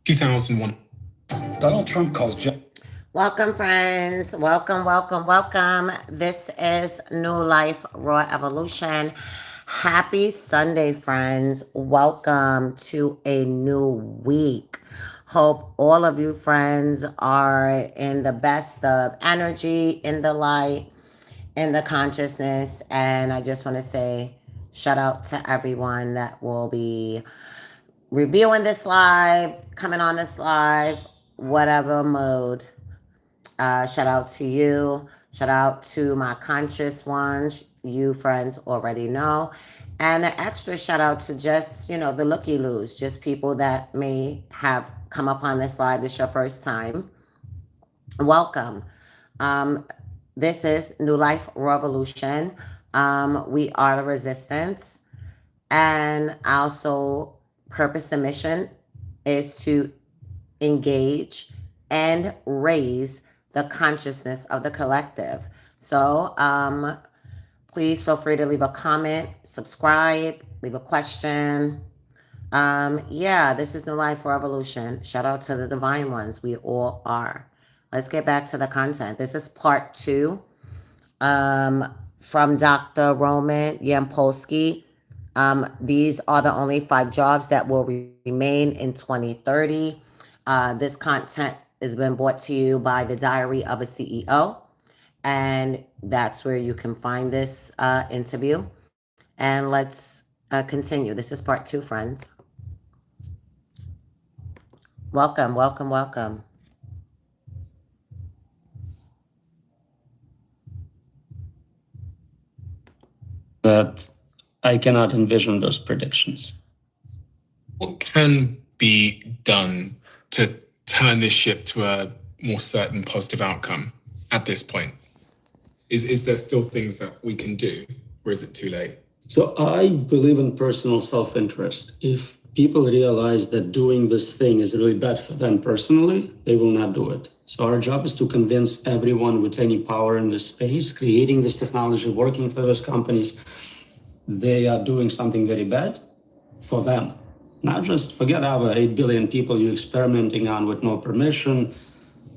2001. Donald Trump calls Welcome, friends. Welcome, welcome, welcome. This is New Life Raw Evolution. Happy Sunday, friends. Welcome to a new week. Hope all of you friends are in the best of energy, in the light, in the consciousness. And I just want to say shout out to everyone that will be reviewing this live, coming on this live, whatever mode. Shout out to you. Shout out to my conscious ones. You friends already know. And an extra shout out to just, the looky-loos, just people that may have come upon this live. This is your first time. Welcome. This is New Life Revolution. We are the resistance. And also, purpose and mission is to engage and raise the consciousness of the collective. So please feel free to leave a comment, subscribe, leave a question. This is New Life Revolution. Shout out to the divine ones. We all are. Let's get back to the content. This is part 2 from Dr. Roman Yampolsky. These are the only 5 jobs that will remain in 2030. This content has been brought to you by the Diary of a CEO. And that's where you can find this interview. And let's continue. This is part 2, friends. Welcome, welcome, welcome. That I cannot envision those predictions. What can be done to turn this ship to a more certain positive outcome at this point? Is there still things that we can do, or is it too late? So I believe in personal self-interest. If people realize that doing this thing is really bad for them personally, they will not do it. So our job is to convince everyone with any power in this space, creating this technology, working for those companies, they are doing something very bad for them. Not just forget our 8 billion people you're experimenting on with no permission,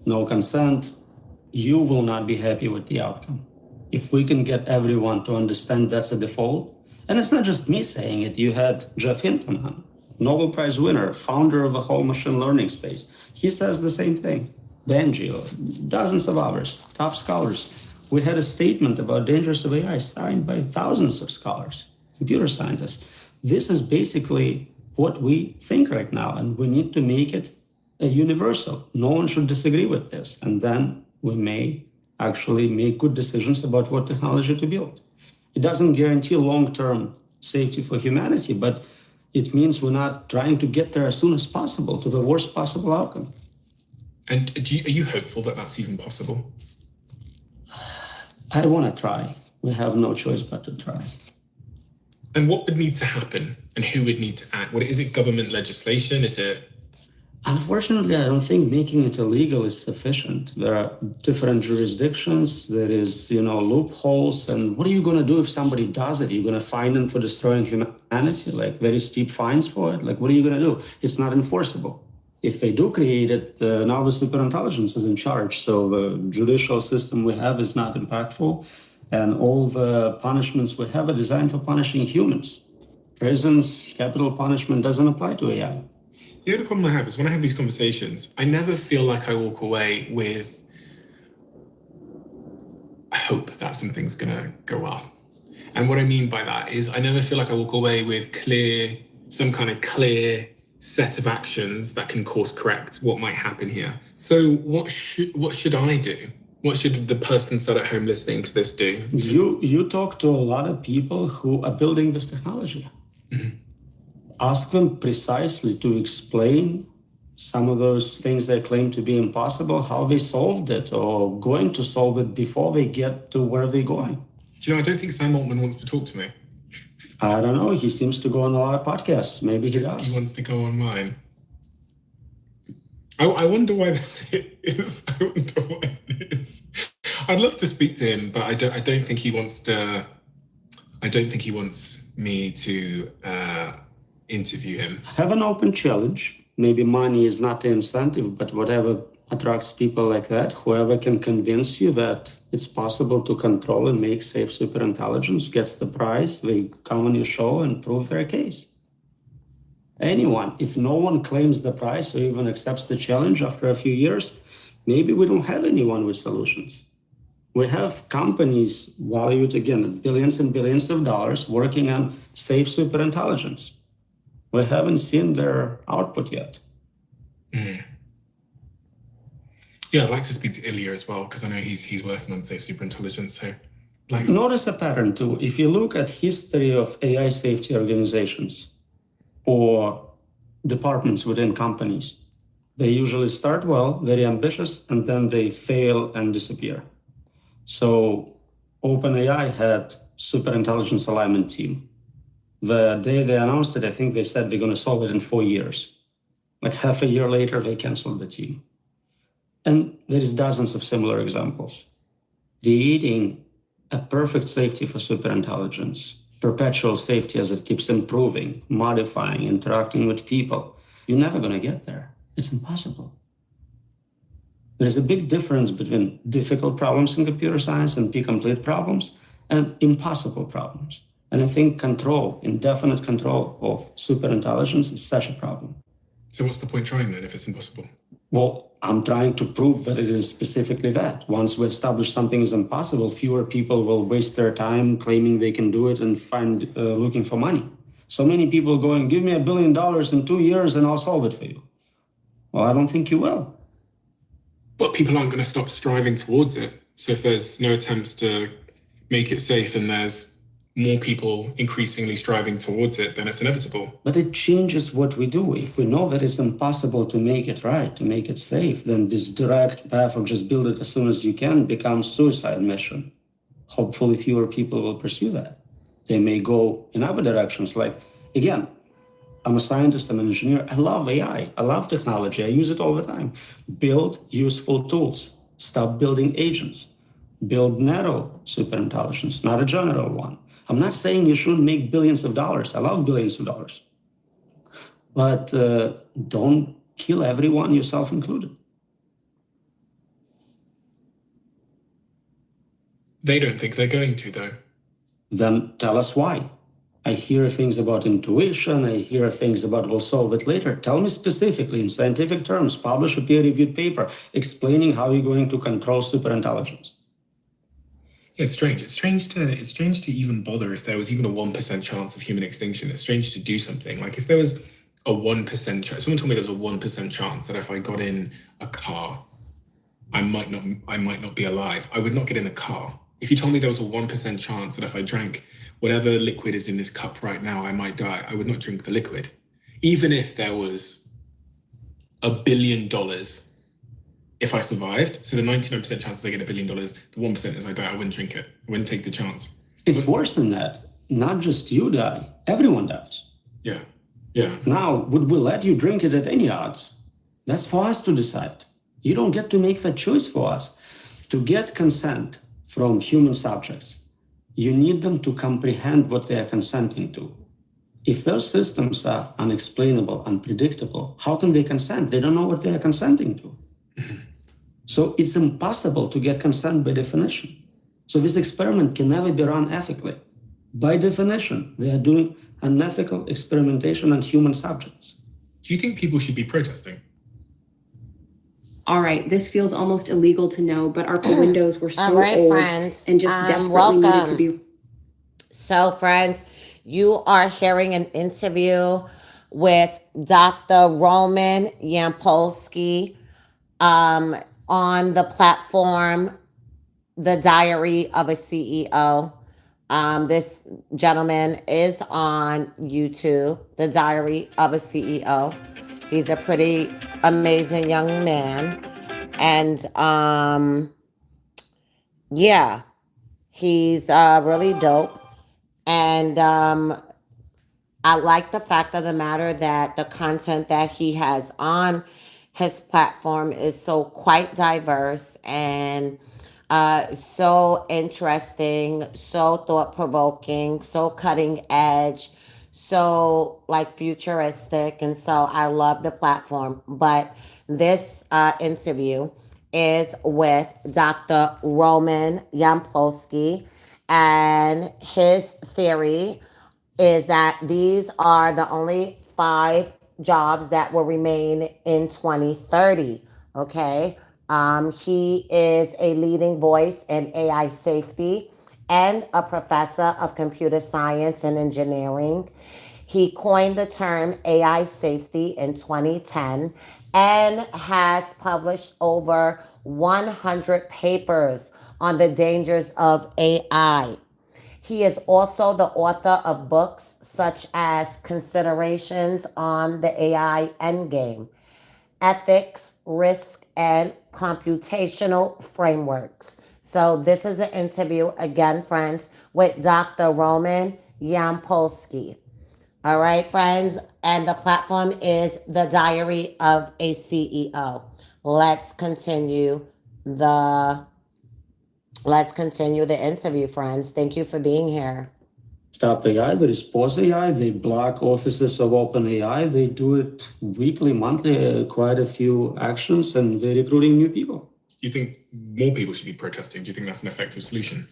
no consent. You will not be happy with the outcome. If we can get everyone to understand that's a default, and it's not just me saying it, you had Jeff Hinton on, Nobel Prize winner, founder of the whole machine learning space. He says the same thing. Benji, dozens of others, top scholars. We had a statement about dangers of AI signed by thousands of scholars, computer scientists. This is basically what we think right now, and we need to make it a universal. No one should disagree with this, and then we may actually make good decisions about what technology to build. It doesn't guarantee long-term safety for humanity, but it means we're not trying to get there as soon as possible to the worst possible outcome. And are you hopeful that that's even possible? I want to try. We have no choice but to try. And what would need to happen, and who would need to act? Is it government legislation? Is it? Unfortunately, I don't think making it illegal is sufficient. There are different jurisdictions. There is, loopholes. And what are you going to do if somebody does it? Are you going to fine them for destroying humanity, like very steep fines for it? Like, what are you going to do? It's not enforceable. If they do create it, now the superintelligence is in charge. So the judicial system we have is not impactful. And all the punishments we have are designed for punishing humans. Prisons, capital punishment doesn't apply to AI. The problem I have is when I have these conversations, I never feel like I walk away with hope that something's going to go well. And what I mean by that is I never feel like I walk away with some kind of clear set of actions that can course correct what might happen here. So what should I do? What should the person sat at home listening to this do? You talk to a lot of people who are building this technology. Mm-hmm. Ask them precisely to explain some of those things they claim to be impossible, how they solved it or going to solve it before they get to where they're going. I don't think Sam Altman wants to talk to me. I don't know. He seems to go on a lot of podcasts. Maybe he does. He wants to go on mine. I wonder why that is. I wonder why it is. I'd love to speak to him, but I don't think he wants to. I don't think he wants me to interview him. Have an open challenge. maybe money is not the incentive, but whatever attracts people like that, whoever can convince you that it's possible to control and make safe superintelligence gets the prize. They come on your show and prove their case. Anyone, if no one claims the prize or even accepts the challenge after a few years, maybe we don't have anyone with solutions. We have companies valued, again, at billions and billions of dollars working on safe superintelligence. We haven't seen their output yet. Yeah, I'd like to speak to Ilya as well, because I know he's working on safe superintelligence. So, notice a pattern too. If you look at history of AI safety organizations or departments within companies, they usually start well, very ambitious, and then they fail and disappear. So OpenAI had superintelligence alignment team. The day they announced it, I think they said they're going to solve it in 4 years. Like half a year later, they canceled the team. And there is dozens of similar examples. Creating a perfect safety for superintelligence, perpetual safety as it keeps improving, modifying, interacting with people, you're never going to get there. It's impossible. There's a big difference between difficult problems in computer science and P-complete problems and impossible problems. And I think control, indefinite control of superintelligence is such a problem. So what's the point trying then if it's impossible? Well, I'm trying to prove that it is specifically that. Once we establish something is impossible, fewer people will waste their time claiming they can do it and looking for money. So many people going, give me $1 billion in 2 years and I'll solve it for you. Well, I don't think you will. But people aren't going to stop striving towards it. So if there's no attempts to make it safe and there's more people increasingly striving towards it, then it's inevitable. But it changes what we do. If we know that it's impossible to make it right, to make it safe, then this direct path of just build it as soon as you can becomes suicide mission. Hopefully fewer people will pursue that. They may go in other directions. Like, again, I'm a scientist, I'm an engineer. I love AI, I love technology, I use it all the time. Build useful tools, stop building agents, build narrow superintelligence, not a general one. I'm not saying you shouldn't make billions of dollars. I love billions of dollars. But don't kill everyone, yourself included. They don't think they're going to, though. Then tell us why. I hear things about intuition. I hear things about we'll solve it later. Tell me specifically in scientific terms, publish a peer-reviewed paper explaining how you're going to control superintelligence. It's strange. It's strange to even bother if there was even a 1% chance of human extinction. It's strange to do something. Like if there was a 1% chance, someone told me there was a 1% chance that if I got in a car, I might not be alive. I would not get in the car. If you told me there was a 1% chance that if I drank whatever liquid is in this cup right now, I might die, I would not drink the liquid. Even if there was $1 billion if I survived, so the 99% chance I get $1 billion, the 1% is I die, I wouldn't drink it. I wouldn't take the chance. It's worse than that. Not just you die, everyone dies. Yeah. Now, would we let you drink it at any odds? That's for us to decide. You don't get to make that choice for us. To get consent from human subjects, you need them to comprehend what they are consenting to. If those systems are unexplainable, unpredictable, how can they consent? They don't know what they are consenting to. So it's impossible to get consent by definition. So this experiment can never be run ethically. By definition, they are doing unethical experimentation on human subjects. Do you think people should be protesting? All right, this feels almost illegal to know, but our windows were so old friends. and just desperately needed to be. So, friends, you are hearing an interview with Dr. Roman Yampolsky on the platform, The Diary of a CEO. This gentleman is on YouTube, The Diary of a CEO. He's a pretty amazing young man. And yeah, he's really dope. And I like the fact of the matter that the content that he has on his platform is so quite diverse and so interesting, so thought-provoking, so cutting edge, so like futuristic. And so I love the platform. But this interview is with Dr. Roman Yampolsky, and his theory is that these are the only 5 jobs that will remain in 2030. Okay. He is a leading voice in AI safety and a professor of computer science and engineering. He coined the term AI safety in 2010 and has published over 100 papers on the dangers of AI. He is also the author of books such as Considerations on the AI Endgame, Ethics, Risk, and Computational Frameworks. So, this is an interview, again, friends, with Dr. Roman Yampolsky. All right, friends, and the platform is The Diary of a CEO. Let's continue the interview, friends. Thank you for being here. Stop AI, there is Pause AI, they block offices of OpenAI. They do it weekly, monthly, quite a few actions, and they're recruiting new people. Do you think more people should be protesting? Do you think that's an effective solution?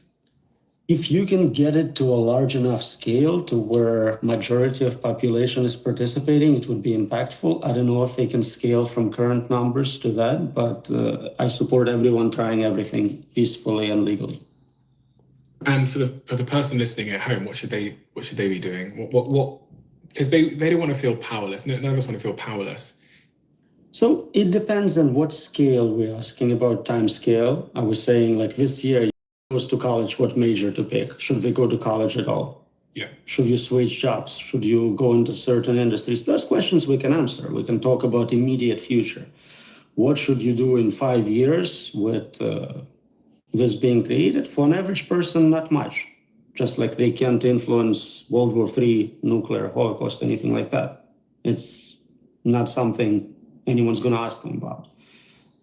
If you can get it to a large enough scale to where majority of population is participating, it would be impactful. I don't know if they can scale from current numbers to that, but I support everyone trying everything peacefully and legally. And for the person listening at home, what should they be doing? What? Because they don't want to feel powerless. None of us want to feel powerless. So it depends on what scale we're asking about. Time scale. I was saying like this year, goes to college, what major to pick? Should they go to college at all? Yeah. Should you switch jobs? Should you go into certain industries? Those questions we can answer. We can talk about immediate future. What should you do in 5 years with this being created? For an average person, not much. Just like they can't influence World War III, nuclear holocaust, anything like that. It's not something anyone's going to ask them about.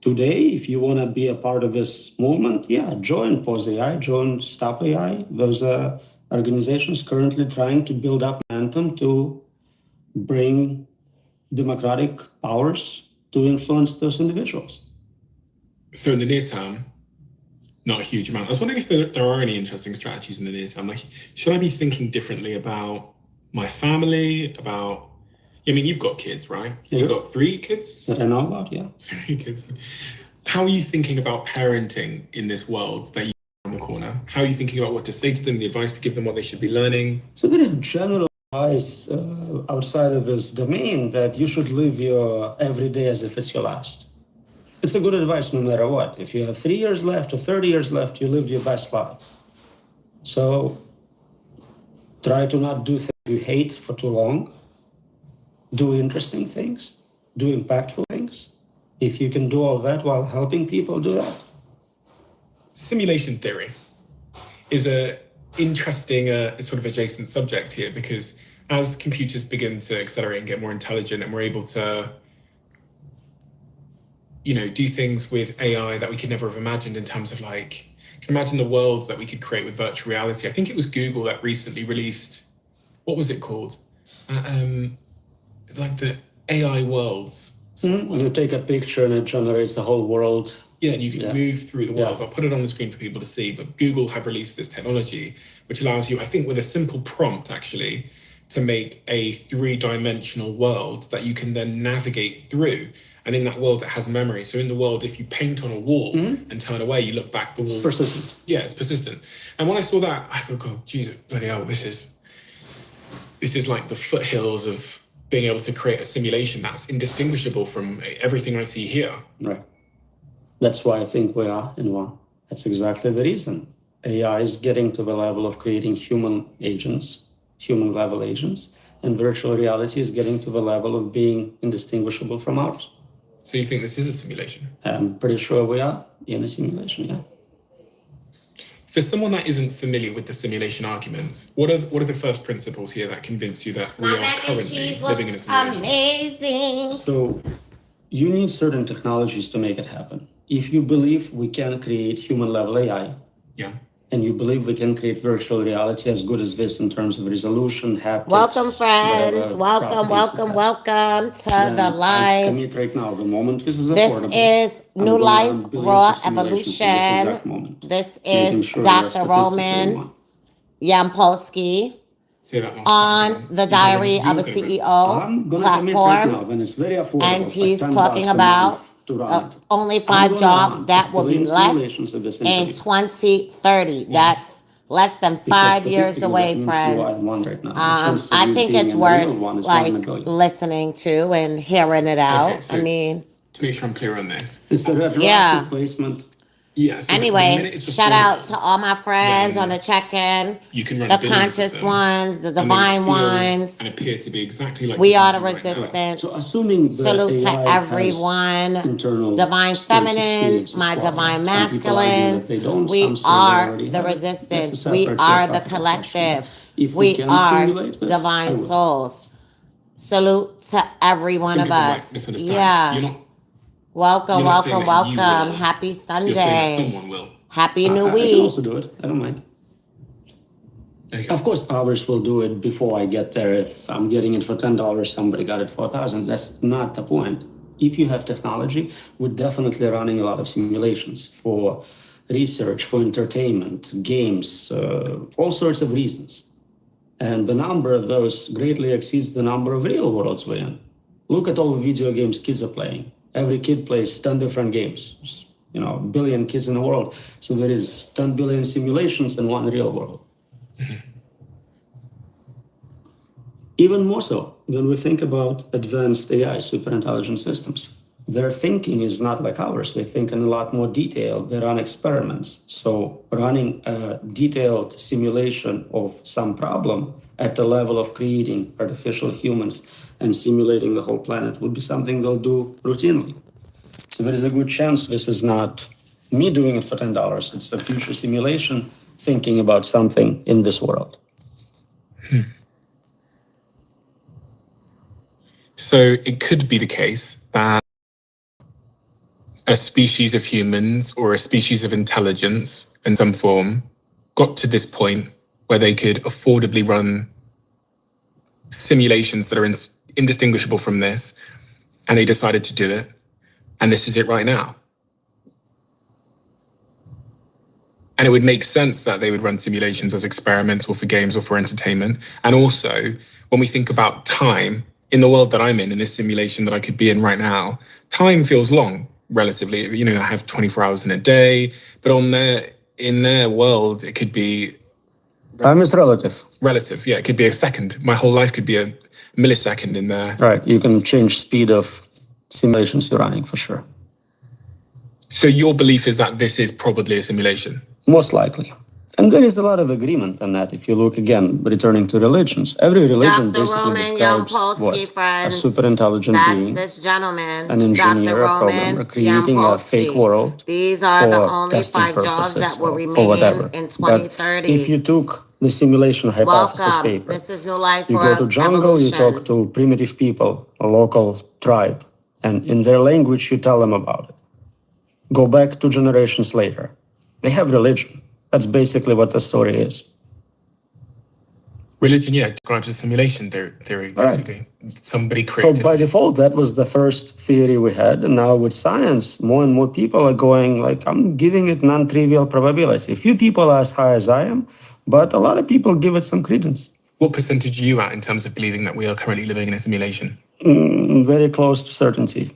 Today, if you want to be a part of this movement, yeah, join Pause AI, join Stop AI. Those are organizations currently trying to build up momentum to bring democratic powers to influence those individuals. So in the near term, not a huge amount. I was wondering if there are any interesting strategies in the near term. Like, should I be thinking differently about my family, about... I mean, you've got kids, right? Yeah. You've got 3 kids? That I know about, yeah. 3 kids. How are you thinking about parenting in this world that you on the corner? How are you thinking about what to say to them, the advice to give them, what they should be learning? So there is general advice outside of this domain that you should live your every day as if it's your last. It's a good advice no matter what. If you have 3 years left or 30 years left, you lived your best life. So try to not do things you hate for too long. Do interesting things, do impactful things. If you can do all that while helping people, do that. Simulation theory is a interesting sort of adjacent subject here, because as computers begin to accelerate and get more intelligent, and we're able to, do things with AI that we could never have imagined in terms of like, can imagine the worlds that we could create with virtual reality. I think it was Google that recently released, what was it called? Like the AI worlds. You take a picture and it generates a whole world. Yeah, and you can move through the world. I'll put it on the screen for people to see, but Google have released this technology, which allows you, I think with a simple prompt actually, to make a 3-dimensional world that you can then navigate through. And in that world, it has memory. So in the world, if you paint on a wall and turn away, you look back, the wall. It's persistent. Yeah, it's persistent. And when I saw that, I go, God, Jesus, bloody hell, this is like the foothills of being able to create a simulation that's indistinguishable from everything I see here. Right. That's why I think we are in one. That's exactly the reason. AI is getting to the level of creating human agents, human level agents, and virtual reality is getting to the level of being indistinguishable from ours. So you think this is a simulation? I'm pretty sure we are in a simulation, yeah. For someone that isn't familiar with the simulation arguments, what are the first principles here that convince you that we are currently living in a simulation? Amazing. So you need certain technologies to make it happen. If you believe we can create human level AI, and you believe we can create virtual reality as good as this in terms of resolution, haptics, Welcome, friends. whatever Welcome, properties we welcome, have. welcome to Then the I live. commit right now, the moment this is This affordable, is I'm New gonna Life run billions Raw of simulations in this Evolution. exact moment, This making is sure you're Dr. statistically Roman one. Yampolsky Say that last part on again. the You're Diary gonna of a run- you're gonna CEO I'm gonna commit right now, platform, and it's very affordable. and It's like he's $10 talking a month about to run it. only I'm 5 gonna jobs run that will be billion left simulations of this in interview. 2030. That's less than Because 5 years statistically, that away, means you friends. are one right now. The chance of I you think being it's in the real worth one is 1 in a like billion. listening to and hearing it out. Okay, so I mean, to make sure I'm clear on this. It's a retroactive yeah. placement. Yeah, so the Anyway, minute it's shout out affordable, to all my friends then on the check-in, you can run the billions of conscious them, ones, the and they divine feel ones. and appear to be exactly like We this are the interview right now. resistance. So assuming the Salute to AI has everyone. internal Divine states, feminine, experiences, my quality. divine Some people argue that masculines. they don't, We some say they are already the have it. That's a resistance. We separate are the philosophical question. collective. If we We can are simulate this, I divine will. souls. Salute to every one Some of people might us. misunderstand. Yeah. You're not Welcome, you're not saying welcome, that you welcome. will. Happy You're saying that Sunday. someone will. Happy New I can also Week. do it. I don't mind. Okay. Of course, others will do it before I get there. If I'm getting it for $10, somebody got it for $1,000. That's not the point. If you have technology, we're definitely running a lot of simulations for research, for entertainment, games, all sorts of reasons. And the number of those greatly exceeds the number of real worlds we're in. Look at all the video games kids are playing. Every kid plays 10 different games. You know, a billion kids in the world. So there is 10 billion simulations in one real world. Even more so when we think about advanced AI, super intelligent systems. Their thinking is not like ours. They think in a lot more detail. They run experiments. So running a detailed simulation of some problem at the level of creating artificial humans and simulating the whole planet would be something they'll do routinely. So there is a good chance this is not me doing it for $10. It's a future simulation thinking about something in this world. So it could be the case that a species of humans or a species of intelligence in some form got to this point where they could affordably run simulations that are indistinguishable from this, and they decided to do it, and this is it right now. And it would make sense that they would run simulations as experiments or for games or for entertainment. And also, when we think about time, in the world that I'm in this simulation that I could be in right now, time feels long, relatively. You know, I have 24 hours in a day, but in their world, it could be Time is relative. relative. Yeah, it could be a second. My whole life could be a millisecond in there. Right. You can change speed of simulations you're running for sure. So your belief is that this is probably a simulation? Most likely. And there is a lot of agreement on that. If you look again, returning to religions, every religion Dr. basically Roman describes Yampolsky, what? A friends. super intelligent That's being, this gentleman, an engineer, Dr. a Roman programmer, creating a fake Yampolsky. world These are the for only testing 5 jobs purposes that will or for remain whatever. in But 2030. if you took the simulation hypothesis Welcome. paper, This is New Life you for go to jungle, you Evolution. talk to primitive people, a local tribe, and in their language, you tell them about it. Go back 2 generations later. They have religion. That's basically what the story is. Religion, yeah, describes a simulation theory, basically. Somebody So created by default, that was the first theory we had. And now with science, more and more people are going like, I'm giving it non-trivial probability. A few people are as high as I am, but a lot of people give it some credence. What percentage are you at in terms of believing that we are currently living in a simulation? Very close to certainty.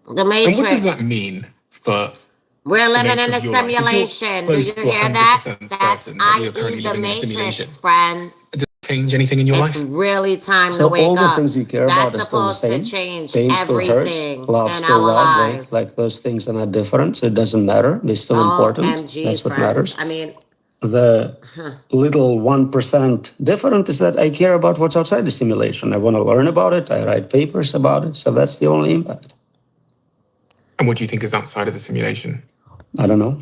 The Matrix. And what does that mean for We're the living nature in a of your life? If you're simulation. Do you close to hear that? 100% That's certain that we are i.e. currently the living in a simulation. Matrix, friends. Does it change anything in your It's life? really time to So wake all the up. things you care That's about are still the supposed to same. change Pain still hurts, everything love in still our love, right? lives. Like those things are not different, so it doesn't matter. They're still important. OMG, That's what friends. matters. I mean, The little 1% different is that I care about what's outside the simulation. I want to learn about it. I write papers about it. So that's the only impact. And what do you think is outside of the simulation? I don't know.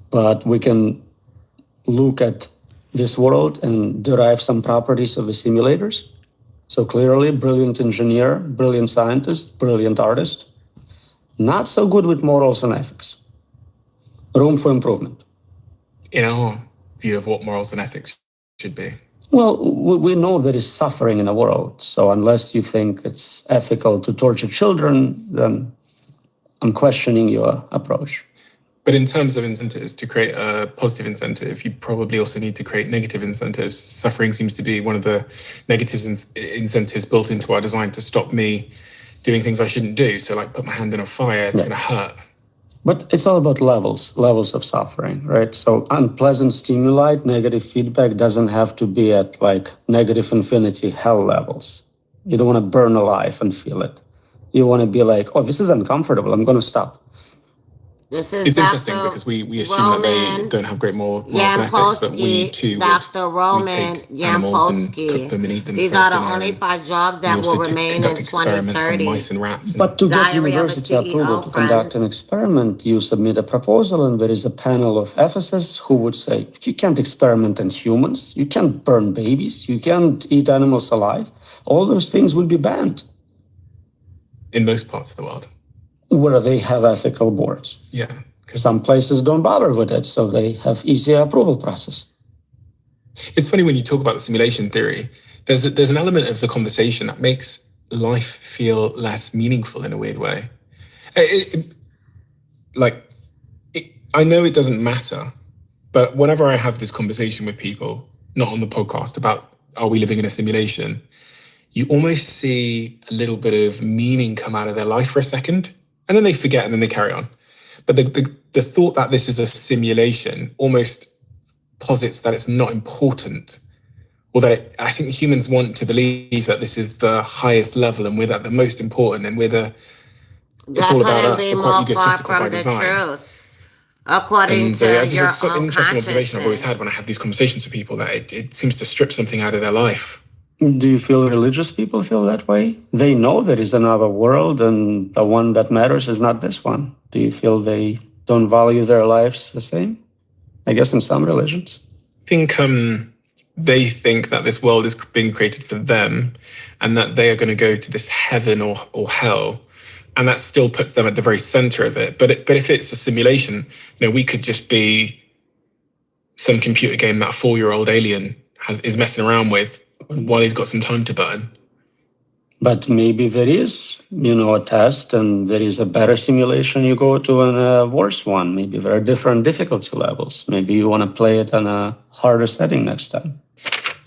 But we can look at this world and derive some properties of the simulators. So clearly, brilliant engineer, brilliant scientist, brilliant artist. Not so good with morals and ethics. Room for improvement. in our view of what morals and ethics should be? Well, we know there is suffering in the world. So unless you think it's ethical to torture children, then I'm questioning your approach. But in terms of incentives, to create a positive incentive, you probably also need to create negative incentives. Suffering seems to be one of the negatives incentives built into our design to stop me doing things I shouldn't do. So like put my hand in a fire, it's going to hurt. But it's all about levels of suffering, right? So unpleasant stimuli, negative feedback doesn't have to be at like negative infinity hell levels. You don't want to burn alive and feel it. You want to be like, oh, this is uncomfortable. I'm going to stop. This is It's Dr. interesting because we assume that they don't have great morals and ethics, but we too Dr. would Roman take animals and cook Yampolsky. them and eat them These for are the dinner. only And 5 jobs we that also will remain in conduct experiments on 2030. mice and rats. And But to get Diary of a university approval CEO, to conduct an friends. experiment, you submit a proposal and there is a panel of ethicists who would say, you can't experiment on humans, you can't burn babies, you can't eat animals alive. All those things will be banned. in most parts of the world. Where they have ethical boards. Yeah. Some places don't bother with it, so they have easier approval process. It's funny when you talk about the simulation theory, there's an element of the conversation that makes life feel less meaningful in a weird way. I know it doesn't matter, but whenever I have this conversation with people, not on the podcast, about are we living in a simulation, you almost see a little bit of meaning come out of their life for a second, and then they forget and then they carry on. But the thought that this is a simulation almost posits that it's not important, or that I think humans want to believe that this is the highest level and we're the most important and it's all about us. We're quite egotistical by design. Truth. According to It's your just an own interesting observation I've always consciousness. had when I have these conversations with people, that it seems to strip something out of their life. Do you feel religious people feel that way? They know there is another world and the one that matters is not this one. Do you feel they don't value their lives the same? I guess in some religions. I think they think that this world is being created for them and that they are going to go to this heaven or hell. And that still puts them at the very center of it. But if it's a simulation, we could just be some computer game that a 4-year-old alien is messing around with while he's got some time to burn. But maybe there is, a test and there is a better simulation you go to and a worse one. Maybe there are different difficulty levels. Maybe you want to play it on a harder setting next time.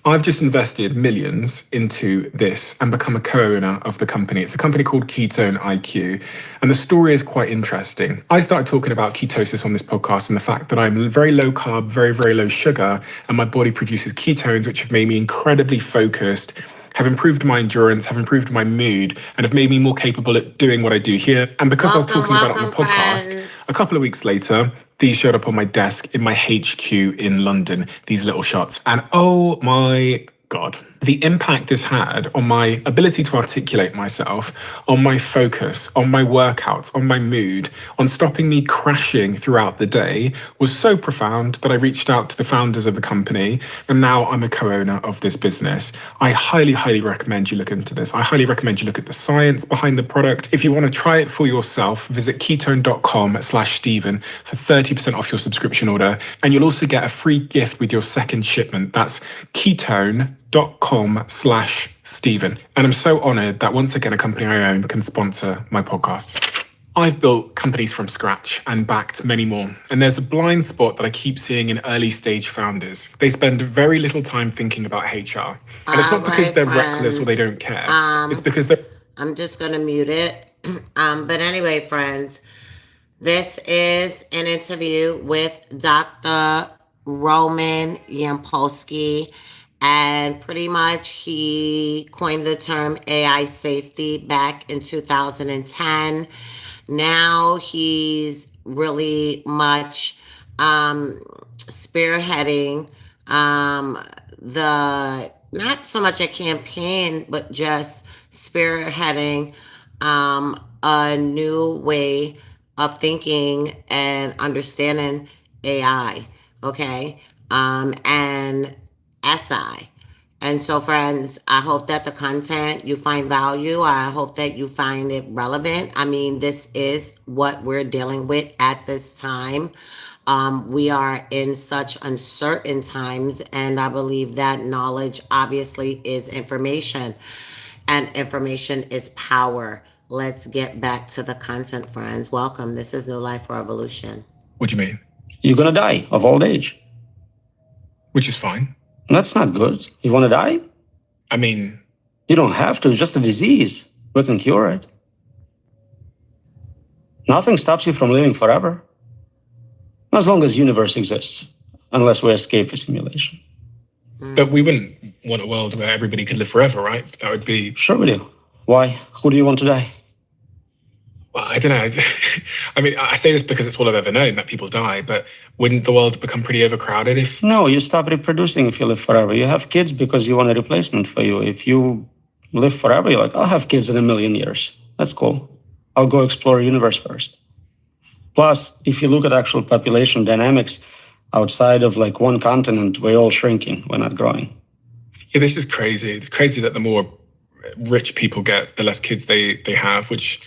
I've just invested millions into this and become a co-owner of the company. It's a company called Ketone IQ. And the story is quite interesting. I started talking about ketosis on this podcast and the fact that I'm very low carb, very, very low sugar, and my body produces ketones, which have made me incredibly focused, have improved my endurance, have improved my mood, and have made me more capable at doing what I do here. And because I was talking about it on the podcast, a couple of weeks later, these showed up on my desk in my HQ in London, these little shots. And oh my God, the impact this had on my ability to articulate myself, on my focus, on my workouts, on my mood, on stopping me crashing throughout the day was so profound that I reached out to the founders of the company, and now I'm a co-owner of this business. I highly, highly recommend you look into this. I highly recommend you look at the science behind the product. If you want to try it for yourself, visit ketone.com/Stephen for 30% off your subscription order, and you'll also get a free gift with your second shipment. That's ketone.com/Stephen. And I'm so honored that once again, a company I own can sponsor my podcast. I've built companies from scratch and backed many more. And there's a blind spot that I keep seeing in early stage founders. They spend very little time thinking about HR. And it's not because they're reckless or they don't care. It's because they're... I'm just going to mute it. But anyway, friends, this is an interview with Dr. Roman Yampolsky. And pretty much he coined the term AI safety back in 2010. Now he's really much spearheading not so much a campaign, but just spearheading a new way of thinking and understanding AI, okay? And SI. And so, friends, I hope that the content you find value. I hope that you find it relevant. I mean, this is what we're dealing with at this time. We are in such uncertain times, and I believe that knowledge obviously is information, and information is power. Let's get back to the content, friends. Welcome. This is New Life Revolution. What do you mean? You're gonna die of old age. Which is fine. That's not good. You wanna die? I mean, You don't have to, it's just a disease. We can cure it. Nothing stops you from living forever. As long as universe exists, unless we escape a simulation. but we wouldn't want a world where everybody could live forever, right? That would be, Sure we do. Why? Who do you want to die? well, I don't know. I mean, I say this because it's all I've ever known, that people die, but wouldn't the world become pretty overcrowded if... No, you stop reproducing if you live forever. You have kids because you want a replacement for you. If you live forever, you're like, I'll have kids in a million years. That's cool. I'll go explore the universe first. Plus, if you look at actual population dynamics outside of like one continent, we're all shrinking. We're not growing. Yeah, this is crazy. It's crazy that the more rich people get, the less kids they have, which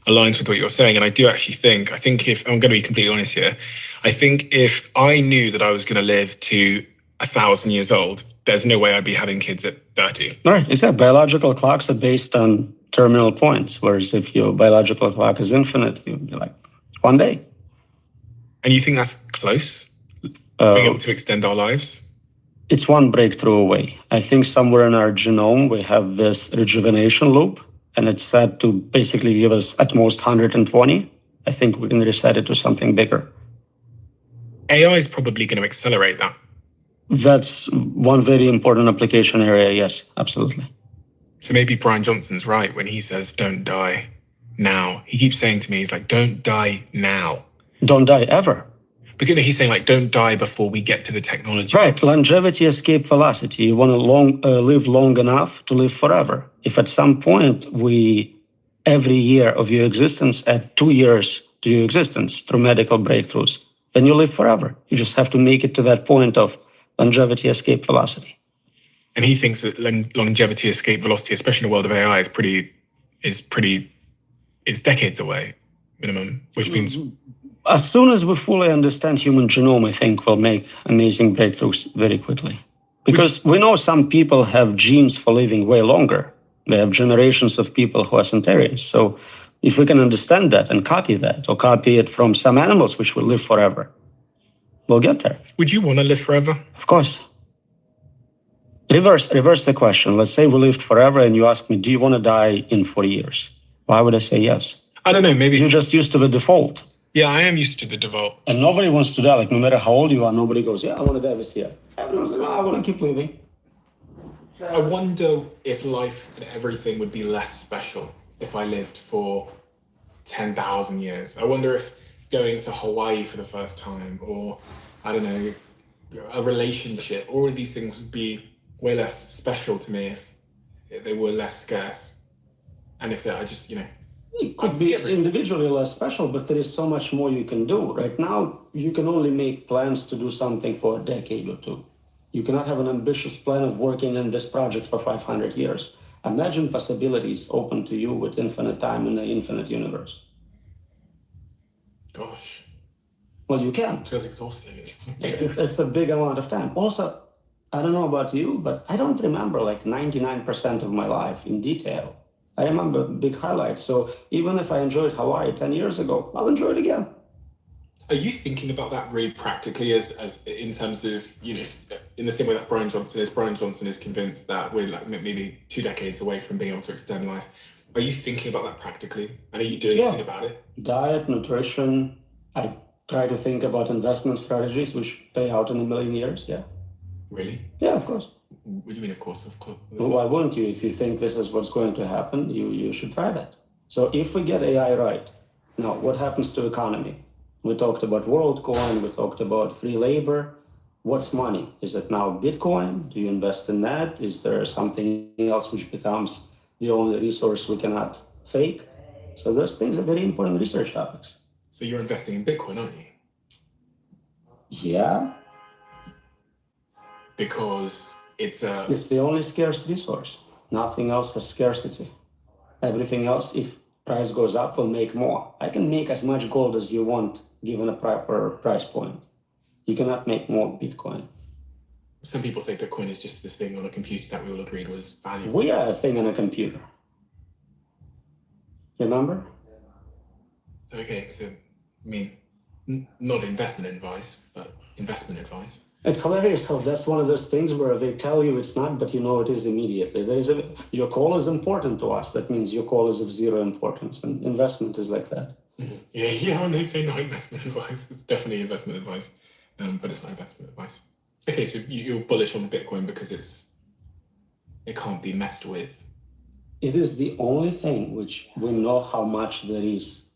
aligns with what you're saying. And I do actually think if, I'm going to be completely honest here, I think if I knew that I was going to live to 1,000 years old, there's no way I'd be having kids at 30. Right, exactly. Biological clocks are based on terminal points, whereas if your biological clock is infinite, you'd be like, one day. And you think that's close? Being able to extend our lives? It's one breakthrough away. I think somewhere in our genome, we have this rejuvenation loop, and it's said to basically give us at most 120. I think we can reset it to something bigger. AI is probably going to accelerate that. That's one very important application area. Yes, absolutely. So maybe Brian Johnson's right when he says, don't die now. He keeps saying to me, he's like, don't die now. Don't die ever. Because he's saying, like, don't die before we get to the technology. Right. Longevity, escape velocity. You want to live long enough to live forever. If at some point every year of your existence, add 2 years to your existence through medical breakthroughs, then you live forever. You just have to make it to that point of longevity, escape velocity. And he thinks that longevity, escape velocity, especially in the world of AI, is decades away, minimum, which means... As soon as we fully understand human genome, I think we'll make amazing breakthroughs very quickly. Because we know some people have genes for living way longer. We have generations of people who are centenarians. So if we can understand that and copy that, or copy it from some animals which will live forever, we'll get there. Would you want to live forever? Of course. Reverse the question. Let's say we lived forever and you ask me, do you want to die in 40 years? Why would I say yes? I don't know, maybe... You're just used to the default. Yeah, I am used to the default. And nobody wants to die. Like, no matter how old you are, nobody goes, yeah, I want to die this year. Everyone's like, no, I want to keep living. I wonder if life and everything would be less special if I lived for 10,000 years. I wonder if going to Hawaii for the first time, or, I don't know, a relationship, all of these things would be way less special to me if they were less scarce. And if I just, It could be individually less special, but there is so much more you can do. Right now, you can only make plans to do something for a decade or two. You cannot have an ambitious plan of working in this project for 500 years. Imagine possibilities open to you with infinite time in the infinite universe. Gosh. Well, you can. It feels exhausting. It's a big amount of time. Also, I don't know about you, but I don't remember like 99% of my life in detail. I remember big highlights. So even if I enjoyed Hawaii 10 years ago, I'll enjoy it again. Are you thinking about that really practically as in terms of, in the same way that Brian Johnson is convinced that we're like maybe 2 decades away from being able to extend life. Are you thinking about that practically? And are you doing anything about it? Diet, nutrition. I try to think about investment strategies which pay out in a million years. Yeah. Really? Yeah, of course. What do you mean, of course? Well, why wouldn't you? If you think this is what's going to happen, you should try that. So if we get AI right, now what happens to economy? We talked about WorldCoin, we talked about free labor. What's money? Is it now Bitcoin? Do you invest in that? Is there something else which becomes the only resource we cannot fake? So those things are very important research topics. So you're investing in Bitcoin, aren't you? Yeah. Because it's the only scarce resource. Nothing else has scarcity. Everything else, if price goes up, will make more. I can make as much gold as you want given a proper price point. You cannot make more Bitcoin. Some people say Bitcoin is just this thing on a computer that we all agreed was valuable. We are a thing on a computer. Remember? Okay, so I mean, not investment advice, but investment advice. It's hilarious how that's one of those things where they tell you it's not, but you know it is immediately. Your call is important to us. That means your call is of zero importance, and investment is like that. Mm-hmm. Yeah. When they say not investment advice, it's definitely investment advice, but it's not investment advice. Okay, so you're bullish on Bitcoin because it can't be messed with. It is the only thing which we know how much there is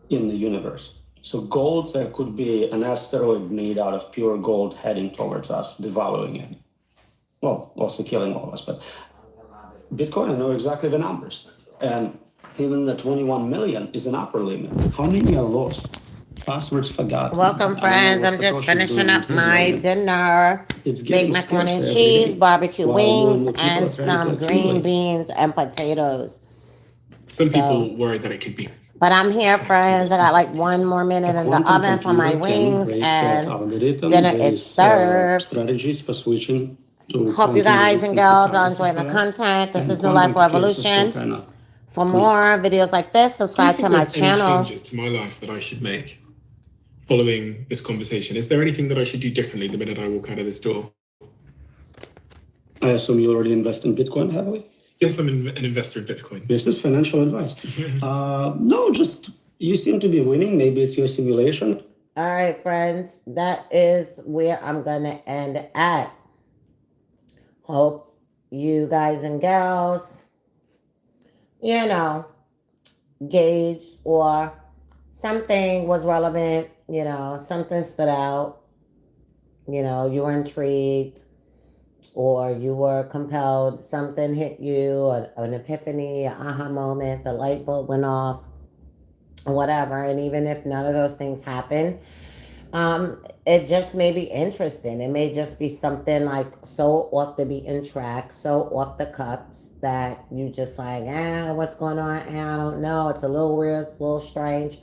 in the universe. So gold, there could be an asteroid made out of pure gold heading towards us, devaluing it. Well, also killing all of us. But Bitcoin, I know exactly the numbers. And even the 21 million is an upper limit. How many are lost? Passwords forgotten. Welcome, friends. I'm just finishing up my dinner. Baked macaroni and cheese, barbecue wings, and some green beans and potatoes. Some people worry that it could be. But I'm here, friends. I got like 1 more minute in the oven for my wings, and dinner is served. Strategies for switching to Hope you guys and girls are enjoying the content. This is New Life Revolution. For more videos like this, subscribe to my channel. Any changes to my life that I should make following this conversation? Is there anything that I should do differently the minute I walk out of this door? I assume you already invest in Bitcoin heavily? Yes, I'm an investor in Bitcoin. This is financial advice. No, just you seem to be winning. Maybe it's your simulation. All right, friends. That is where I'm going to end at. Hope you guys and gals, gauged or something was relevant, something stood out, you were intrigued, or you were compelled, something hit you, an epiphany, an aha moment, the light bulb went off, or whatever. And even if none of those things happen, it just may be interesting. It may just be something like so off the beaten track, so off the cups that you just like, what's going on? I don't know. It's a little weird. It's a little strange.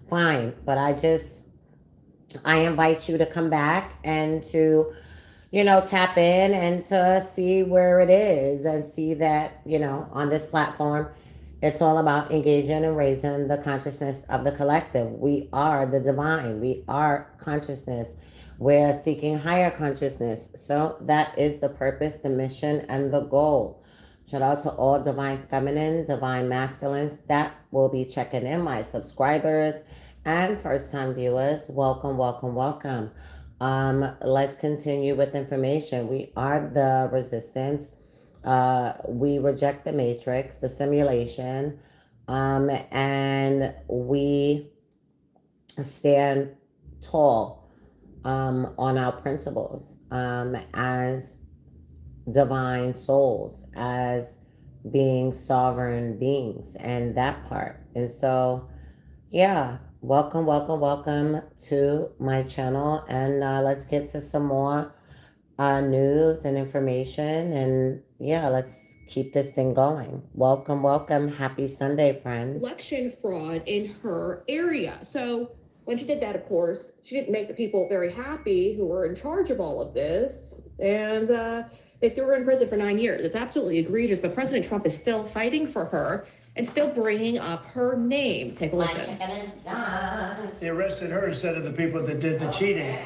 Fine. But I invite you to come back and to tap in and to see where it is and see that, on this platform, it's all about engaging and raising the consciousness of the collective. We are the divine. We are consciousness. We're seeking higher consciousness. So that is the purpose, the mission, and the goal. Shout out to all divine feminine, divine masculines that will be checking in, my subscribers and first-time viewers. Welcome, welcome, welcome. Let's continue with information. We are the resistance. We reject the matrix, the simulation, and we stand tall on our principles as divine souls, as being sovereign beings, and that part. And so, welcome, welcome, welcome to my channel, and let's get to some more news and information, and let's keep this thing going. Welcome, welcome. Happy Sunday, friends. Election fraud in her area. So when she did that, of course, she didn't make the people very happy who were in charge of all of this, and they threw her in prison for 9 years. It's absolutely egregious, but President Trump is still fighting for her and still bringing up her name. Take a listen. They arrested her instead of the people that did the cheating.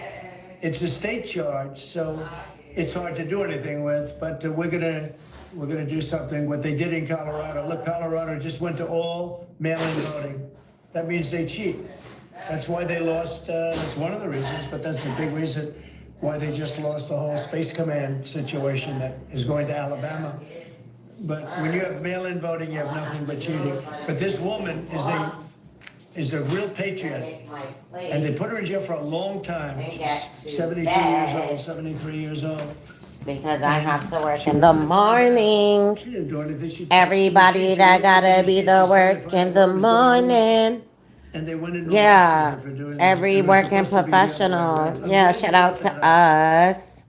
It's a state charge, so it's hard to do anything with, but we're gonna do something. What they did in Colorado. Look, Colorado just went to all mail-in voting. That means they cheat. That's why they lost. That's one of the reasons, but that's a big reason why they just lost the whole Space Command situation that is going to Alabama. But when you have mail-in voting, you have nothing but cheating. But this woman is a real patriot, and they put her in jail for a long time. She's 72 years old, 73 years old. Because I have to work in the morning. She didn't do anything. Everybody that gotta be the work in the morning. And they went in for doing every that. working professional. Shout out to us.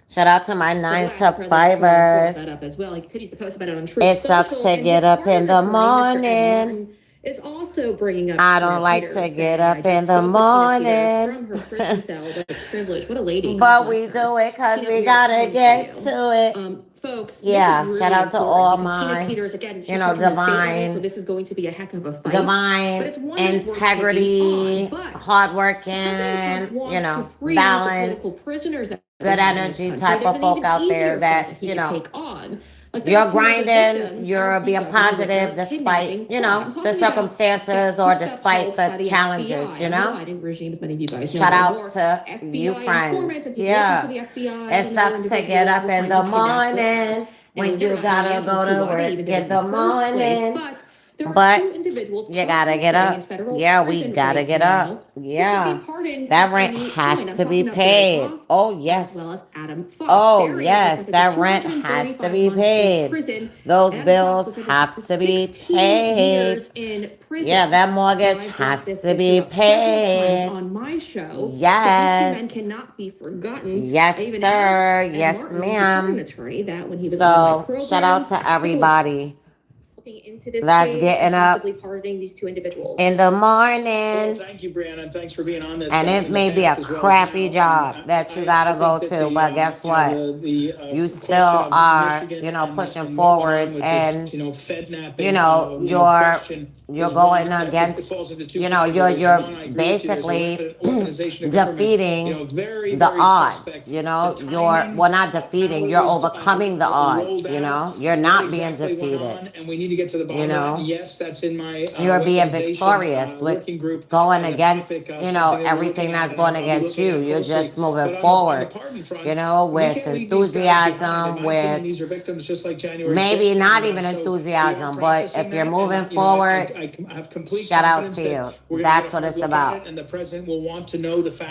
Shout out to my 9 to 5ers. That up as well. He continues to post about it on Truth It sucks Social, to get up in the morning. is also bringing up. I don't like Peters, to saying, get "I up just in the spoke with Tina Peters morning." from her prison cell, but privilege. What a lady. God But bless we her. do it because Tina, we are gotta coming for get you. to it. Folks, Yeah, this is shout really out to important all because Tina my, Peters, again, she's you know, taking a statement on it, divine so this is going to be a heck of a fight. But divine it's one that's worth taking integrity, on. But President Trump hardworking, wants you know, to free balance, the political prisoners that good we have in energy this country. type There's of an folk even out there easier fight that, he you can know, take on. Like you're those who are the grinding, victims you're of the being government positive without despite, kidnapping. you But I'm know, talking the about circumstances or fucked up despite cults by the the challenges, FBI you and the know? Biden regime, as many of you guys know. Shout There are out more to FBI you informants friends. and people Yeah. working for the FBI. It sucks to get up in the morning when you gotta go to work in the morning. But you gotta get up. Yeah, we gotta get up. Yeah. That rent has to be paid. Oh, yes. Oh, yes. That rent has to be paid. Those bills have to be paid. Yeah, that mortgage has to be paid. On my show, yes. cannot be forgotten. Yes, sir. Yes, ma'am. So, shout out to everybody into this that's case getting up pardoning these two individuals. in the morning. Well, thank you, Brianna, and thanks for being on this. And it may be a crappy job that you gotta go to, but guess what? You still are, you know, pushing forward, and you know, you're going against, you know, you're basically defeating the odds, you know, well, not defeating, you're overcoming the odds, you know, you're not being defeated, you know, you're being victorious with going against, you know, everything that's going against you. You're just moving forward, you know, with enthusiasm, with maybe not even enthusiasm, but if you're moving forward, shout out to you. That's what it's about.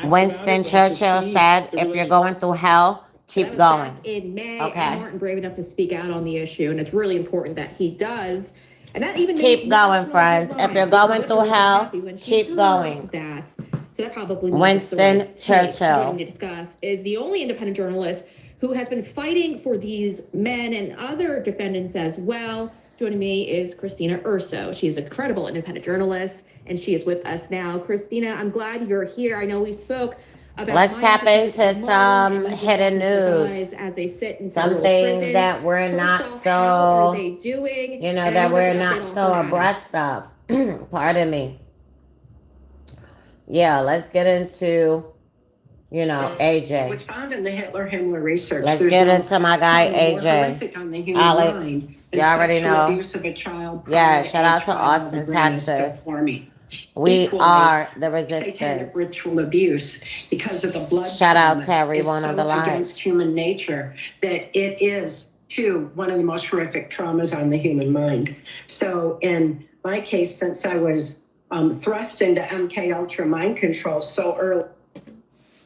Winston Churchill said, if you're going through hell, keep going. In May, okay. And Martin brave enough to speak out on the issue, and it's really important that he does. And that even keep going, friends. If you're going through hell, keep going. So that probably Winston Churchill. Joining to discuss is the only independent journalist who has been fighting for these men and other defendants as well. Joining me is Christina Urso. She is a credible independent journalist, and she is with us now. Christina, I'm glad you're here. I know we spoke about. Let's tap into some hidden news. As they sit in some things prison. that we're not so, you know, that we're not so abreast of. Pardon me. Yeah, let's get into, you know, AJ. It was found in the Hitler-Himmler research. Let's get into my guy, AJ. Alex, you already know. Abuse of a child. Yeah, shout out to Austin, Texas. We are the resistance. Ritual abuse because of the blood. Shout out to everyone on the line. Against human nature that it is, too, one of the most horrific traumas on the human mind. So in my case, since I was thrust into MK Ultra mind control so early,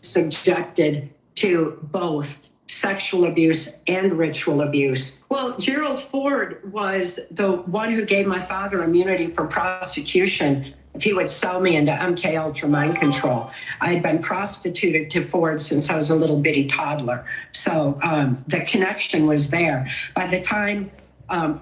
subjected to both sexual abuse and ritual abuse. Well, Gerald Ford was the one who gave my father immunity from prosecution if he would sell me into MK Ultra mind control. I had been prostituted to Ford since I was a little bitty toddler. So the connection was there. By the time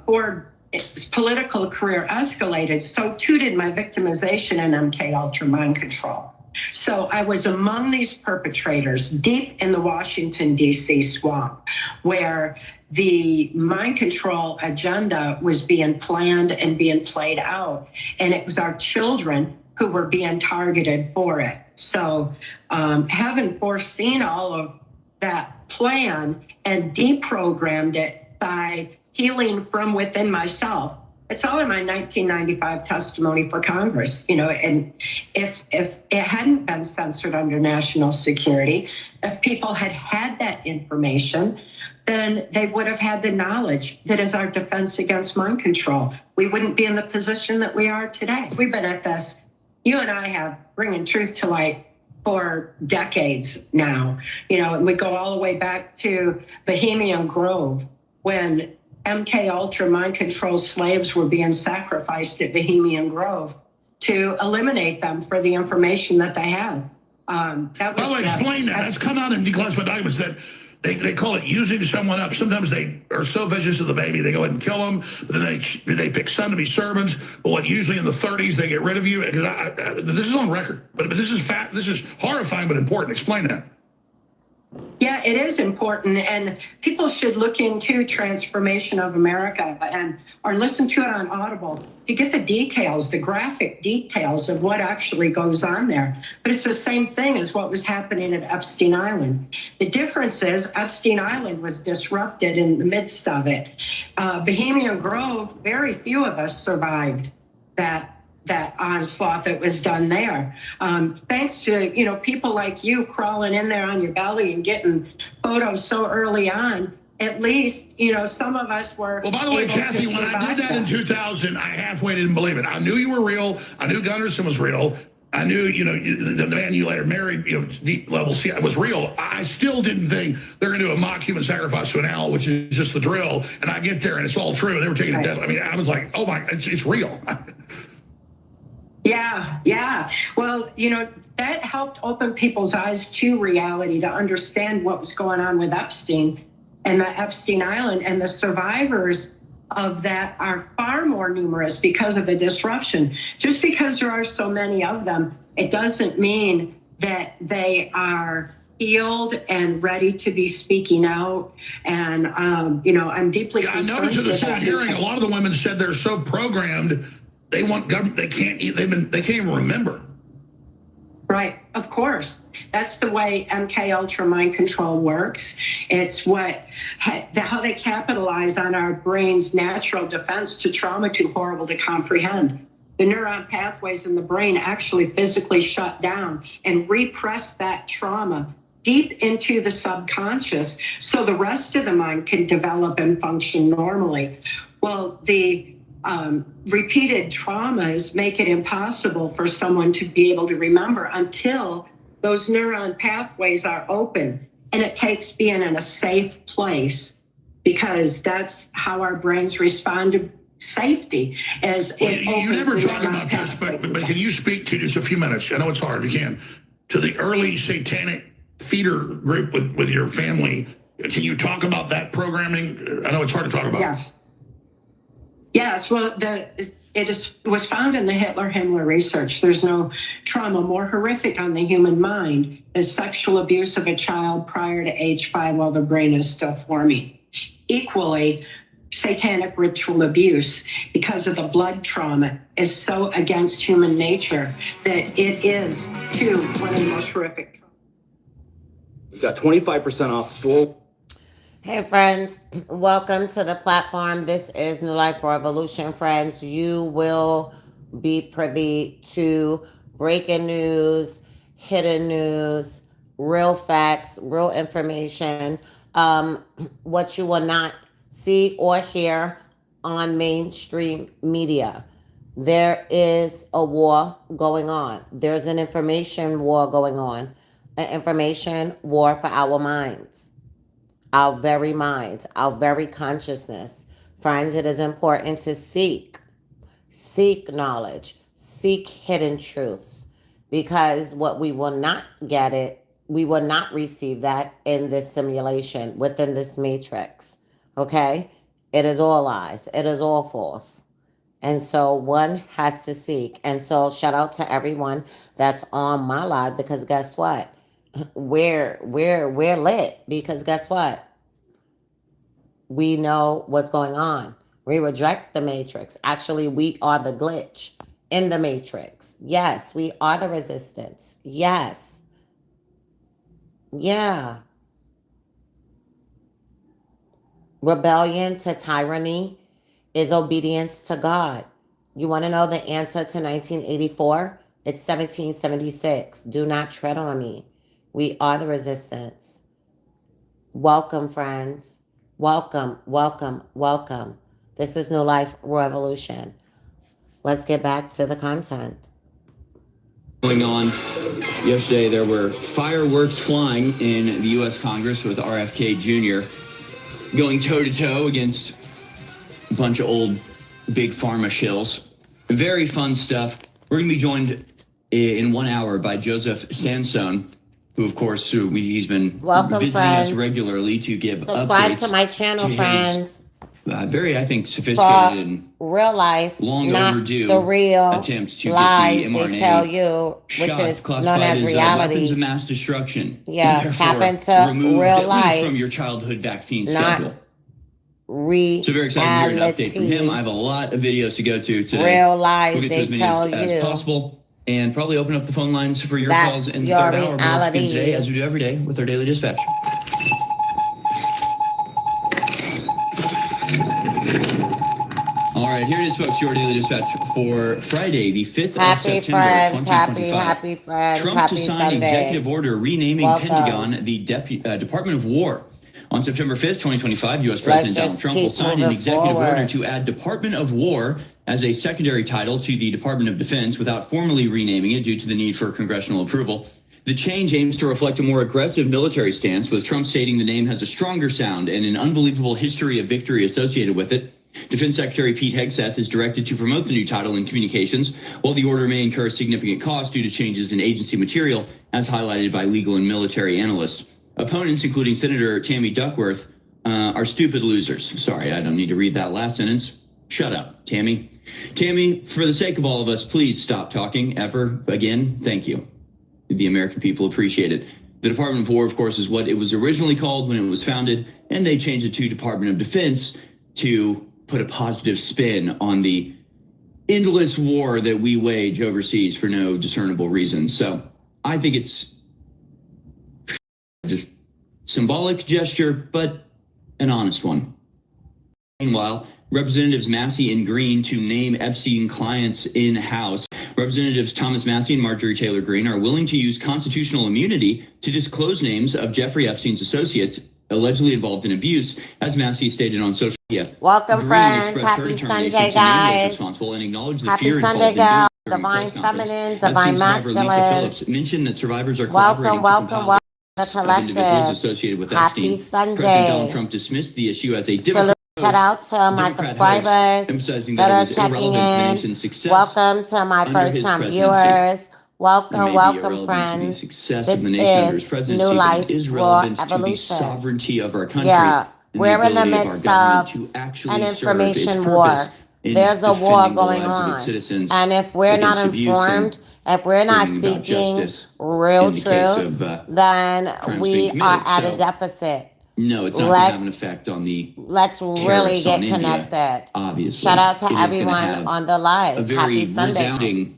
Ford's political career escalated, so too did my victimization in MK Ultra mind control. So I was among these perpetrators deep in the Washington, D.C. swamp, where the mind control agenda was being planned and being played out. And it was our children who were being targeted for it. So having foreseen all of that plan and deprogrammed it by healing from within myself, it's all in my 1995 testimony for Congress, you know, and if it hadn't been censored under national security, if people had had that information, then they would have had the knowledge that is our defense against mind control. We wouldn't be in the position that we are today. We've been at this, you and I have bringing truth to light for decades now, you know, and we go all the way back to Bohemian Grove when MK Ultra mind control slaves were being sacrificed at Bohemian Grove to eliminate them for the information that they had. Explain that. That's come out in declassified documents that they call it using someone up. Sometimes they are so vicious to the baby, they go ahead and kill them. But then they pick son to be servants. But what usually in the 30s they get rid of you. This is on record, but this is fact. This is horrifying but important. Explain that. Yeah, it is important, and people should look into Transformation of America or listen to it on Audible to get the details, the graphic details of what actually goes on there. But it's the same thing as what was happening at Epstein Island. The difference is Epstein Island was disrupted in the midst of it. Bohemian Grove, very few of us survived that onslaught that was done there. Thanks to, people like you crawling in there on your belly and getting photos so early on, at least, some of us were. Well, by the way, Kathy, when I did that in 2000, I halfway didn't believe it. I knew you were real. I knew Gunderson was real. I knew, the man you later married, deep level C was real. I still didn't think they're going to do a mock human sacrifice to an owl, which is just the drill. And I get there and it's all true. They were taking it dead. I mean, I was like, oh my, it's real. Yeah. Well, that helped open people's eyes to reality, to understand what was going on with Epstein and the Epstein Island. And the survivors of that are far more numerous because of the disruption. Just because there are so many of them, it doesn't mean that they are healed and ready to be speaking out. And, I'm deeply concerned. I noticed in the Senate hearing, a lot of the women said they're so programmed. They want government. They can't even remember. Right, of course. That's the way MK Ultra mind control works. It's how they capitalize on our brain's natural defense to trauma too horrible to comprehend. The neuron pathways in the brain actually physically shut down and repress that trauma deep into the subconscious so the rest of the mind can develop and function normally. Well, the repeated traumas make it impossible for someone to be able to remember until those neuron pathways are open. And it takes being in a safe place, because that's how our brains respond to safety. You never talk about this, but can you speak to just a few minutes? I know it's hard, if you can, to the early satanic feeder group with your family. Can you talk about that programming? I know it's hard to talk about. Yes, well, was found in the Hitler-Himmler research. There's no trauma more horrific on the human mind as sexual abuse of a child prior to age 5 while the brain is still forming. Equally, satanic ritual abuse, because of the blood trauma, is so against human nature that it is, too, one of the most horrific. We've got 25% off store. Hey friends, welcome to the platform. This is New Life Revolution, friends. You will be privy to breaking news, hidden news, real facts, real information, what you will not see or hear on mainstream media. There is a war going on. There's an information war going on, an information war for our minds. Our very minds, our very consciousness. Friends, it is important to seek knowledge, seek hidden truths, because what we will not we will not receive that in this simulation, within this matrix, okay? It is all lies. It is all false. And so one has to seek. And so shout out to everyone that's on my live, because guess what? We're lit, because guess what? We know what's going on. We reject the matrix. Actually, we are the glitch in the matrix. Yes, we are the resistance. Yes. Yeah. Rebellion to tyranny is obedience to God. You want to know the answer to 1984? It's 1776. Do not tread on me. We are the resistance. Welcome, friends. Welcome, welcome, welcome. This is New Life Revolution. Let's get back to the content. Going on yesterday, there were fireworks flying in the U.S. Congress with RFK Jr. going toe-to-toe against a bunch of old big pharma shills. Very fun stuff. We're going to be joined in 1 hour by Joseph Sansone, who, of course, he's been Welcome, visiting friends. us regularly to give Subscribe updates to my channel, his, friends. very, I think, sophisticated and Real life, long not overdue the real attempt to lies get the mRNA they tell you, which shots is classified known as weapons reality. of mass destruction. Yeah, and tap therefore into removed real at least life, from your childhood vaccine not schedule. reality. So very excited to hear an update from him. I have a lot of videos to go to today. Real lies we'll get they to as tell many as you. possible, and probably open up the phone lines for your That's calls in the your third hour. But once again reality. today, as we do every day with our daily dispatch. All right, here it is, folks, your daily dispatch for Friday, the 5th of September, Friends, 2025. happy friends, Trump happy to sign Sunday. executive order renaming Welcome. Pentagon the Department of War. On September 5th, 2025, U.S. President Donald Trump will sign an executive order to add Department of War as a secondary title to the Department of Defense without formally renaming it due to the need for congressional approval. The change aims to reflect a more aggressive military stance, with Trump stating the name has a stronger sound and an unbelievable history of victory associated with it. Defense Secretary Pete Hegseth is directed to promote the new title in communications, while the order may incur significant costs due to changes in agency material, as highlighted by legal and military analysts. Opponents, including Senator Tammy Duckworth, are stupid losers. Sorry, I don't need to read that last sentence. Shut up, Tammy. Tammy, for the sake of all of us, please stop talking ever again. Thank you. The American people appreciate it. The Department of War, of course, is what it was originally called when it was founded, and they changed it to Department of Defense to put a positive spin on the endless war that we wage overseas for no discernible reason. So I think it's just symbolic gesture, but an honest one. Meanwhile, Representatives Massey and Green to name Epstein clients in-house. Representatives Thomas Massey and Marjorie Taylor Greene are willing to use constitutional immunity to disclose names of Jeffrey Epstein's associates allegedly involved in abuse, as Massey stated on social media. Welcome, Green friends. expressed her Happy determination Sunday, to name those guys. responsible and acknowledge the Happy fear Sunday, involved girl. in doing Divine press conference. feminine, Epstein divine survivor Lisa masculine. Phillips mentioned that survivors are Welcome, collaborating welcome, to compile welcome. The of individuals collective. associated with Happy Epstein. Sunday. President Donald Trump dismissed the issue as a Salute. Democrat. Shout out to my Democrat subscribers emphasizing that that it are was checking irrelevant to the in. nation's success Welcome to my under his first-time presidency. viewers. It may Welcome, be welcome, irrelevant to the friends. success This of the nation under his is presidency, New but Life it is Raw relevant to the Evolution. sovereignty of our country. Yeah, and we're the in the ability of our midst government of to actually an serve its information purpose war. in There's a war defending the going lives of its on. citizens And if we're not against abuse and informed, if we're not bringing about seeking justice real in the case truth, of then crimes we being are committed. at So, a deficit. no, it's not going to have an effect on the Let's really tariffs get on India, connected. obviously. Shout out to It is gonna everyone have on the live. a very Happy Sunday. resounding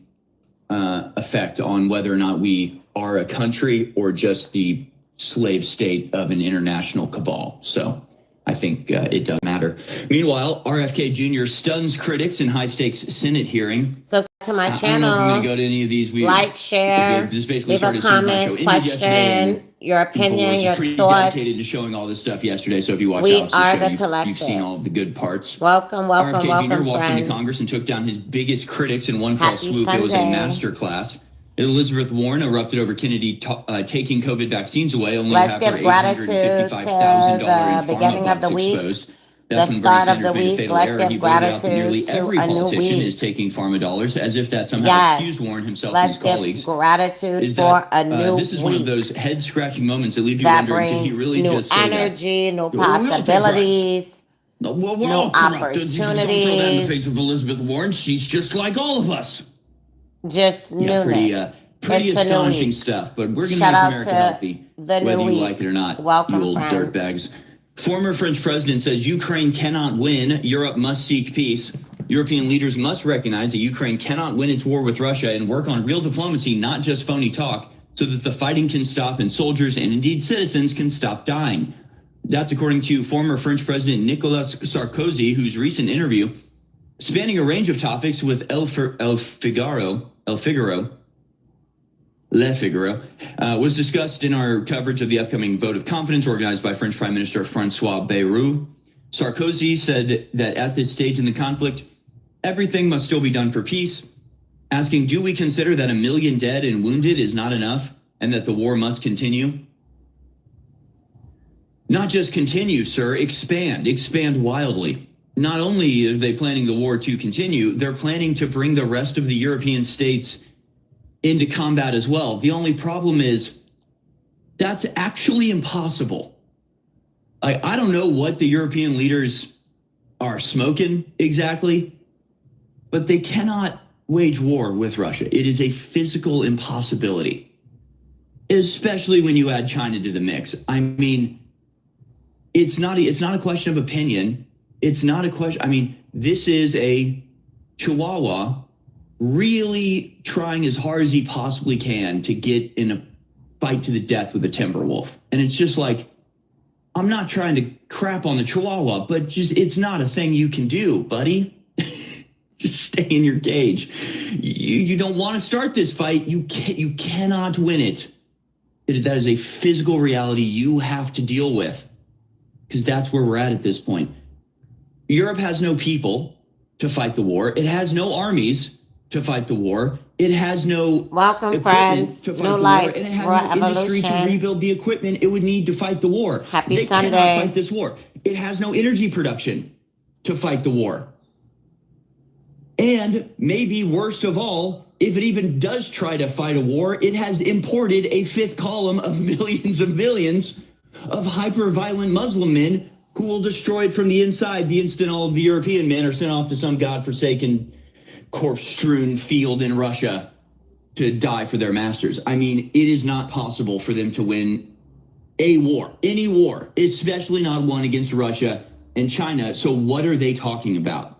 effect on whether or not we are a country or just the slave state of an international cabal. So I think it does matter. Meanwhile, RFK Jr. stuns critics in high-stakes Senate hearing. So to my I don't know if I'm channel, going to go to any of these. like, share, This basically leave a started as soon as my show comment, ended yesterday, and question, your people opinion, was your pretty thoughts. dedicated to showing all this stuff yesterday. So if you watch We Alex's are show, the you've collective. seen all of the good parts. Welcome, welcome, RFK Jr. welcome, walked into friends. Congress and took down his biggest critics in one fell Happy swoop. It was a Sunday. masterclass. Elizabeth Warren erupted over Kennedy taking COVID vaccines away, only Let's after give gratitude to $855,000 the beginning of the week, exposed. the That's when start Bernie of the Sanders made a week. fatal Let's error. give He pointed out that nearly gratitude every to a new politician week. is taking pharma dollars, as if that somehow Yes. excused Warren himself Let's and his give colleagues. gratitude Is for that, a new this is one of week those head-scratching moments that leave you that wondering, did he brings really new just say that? energy, new We'll take bribes. possibilities, No, we're new all corrupt. Don't throw that in the opportunities, face of Elizabeth Warren. She's just like all of us. just Yeah, newness. pretty It's a new astonishing week. stuff. But we're going to Shout make out America to healthy, the new whether you week. like it or not. Welcome, you old friends. dirtbags. Former French president says Ukraine cannot win. Europe must seek peace. European leaders must recognize that Ukraine cannot win its war with Russia and work on real diplomacy, not just phony talk, so that the fighting can stop and soldiers and indeed citizens can stop dying. That's according to former French President Nicolas Sarkozy, whose recent interview, spanning a range of topics with Le Figaro, was discussed in our coverage of the upcoming vote of confidence organized by French Prime Minister Francois Bayrou. Sarkozy said that at this stage in the conflict, everything must still be done for peace, asking, do we consider that 1 million dead and wounded is not enough and that the war must continue? Not just continue, sir, expand wildly. Not only are they planning the war to continue, they're planning to bring the rest of the European states into combat as well. The only problem is That's actually impossible. I don't know what the European leaders are smoking exactly, but they cannot wage war with Russia. It is a physical impossibility, especially when you add China to the mix. I mean, it's not a question of opinion. It's not a question. I mean, this is a Chihuahua really trying as hard as he possibly can to get in a fight to the death with a timber wolf. And it's just like, I'm not trying to crap on the Chihuahua, but just it's not a thing you can do, buddy. Just stay in your cage. You don't want to start this fight. You cannot win it. That is a physical reality you have to deal with, because that's where we're at this point. Europe has no people to fight the war. It has no armies to fight the war. It has no welcome friends to fight New the Life war, and it has Raw no industry to Evolution. rebuild the equipment it would need to fight the war. Happy They Sunday. cannot fight this war. It has no energy production to fight the war. And maybe worst of all, if it even does try to fight a war, it has imported a fifth column of millions of millions of hyper-violent Muslim men who will destroy it from the inside the instant all of the European men are sent off to some godforsaken corpse-strewn field in Russia to die for their masters. I mean, it is not possible for them to win a war, any war, especially not one against Russia and China. So what are they talking about?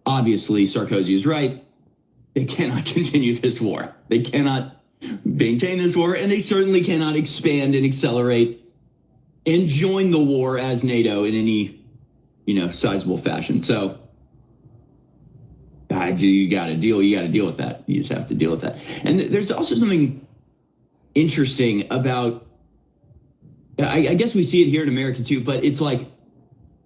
Obviously, Sarkozy is right. They cannot continue this war. They cannot maintain this war, and they certainly cannot expand and accelerate and join the war as NATO in any, sizable fashion. So you got to deal with that. You just have to deal with that. And there's also something interesting about, I guess we see it here in America too, but it's like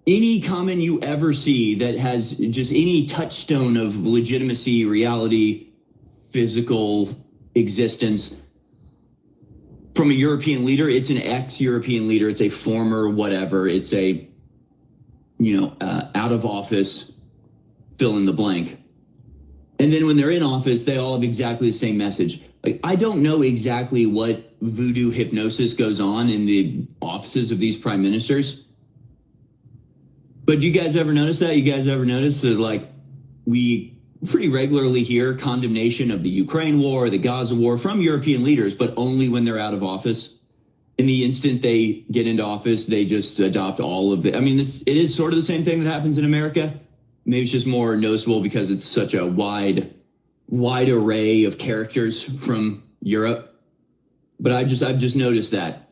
any comment you ever see that has just any touchstone of legitimacy, reality, physical existence from a European leader, it's an ex-European leader. It's a former whatever. It's a, out of office, fill in the blank. And then when they're in office, they all have exactly the same message. Like, I don't know exactly what voodoo hypnosis goes on in the offices of these prime ministers. But you guys ever notice that? You guys ever notice that, we pretty regularly hear condemnation of the Ukraine war, the Gaza war from European leaders, but only when they're out of office. In the instant they get into office, they just adopt all of the, it is sort of the same thing that happens in America. Maybe it's just more noticeable because it's such a wide array of characters from Europe. But I've just noticed that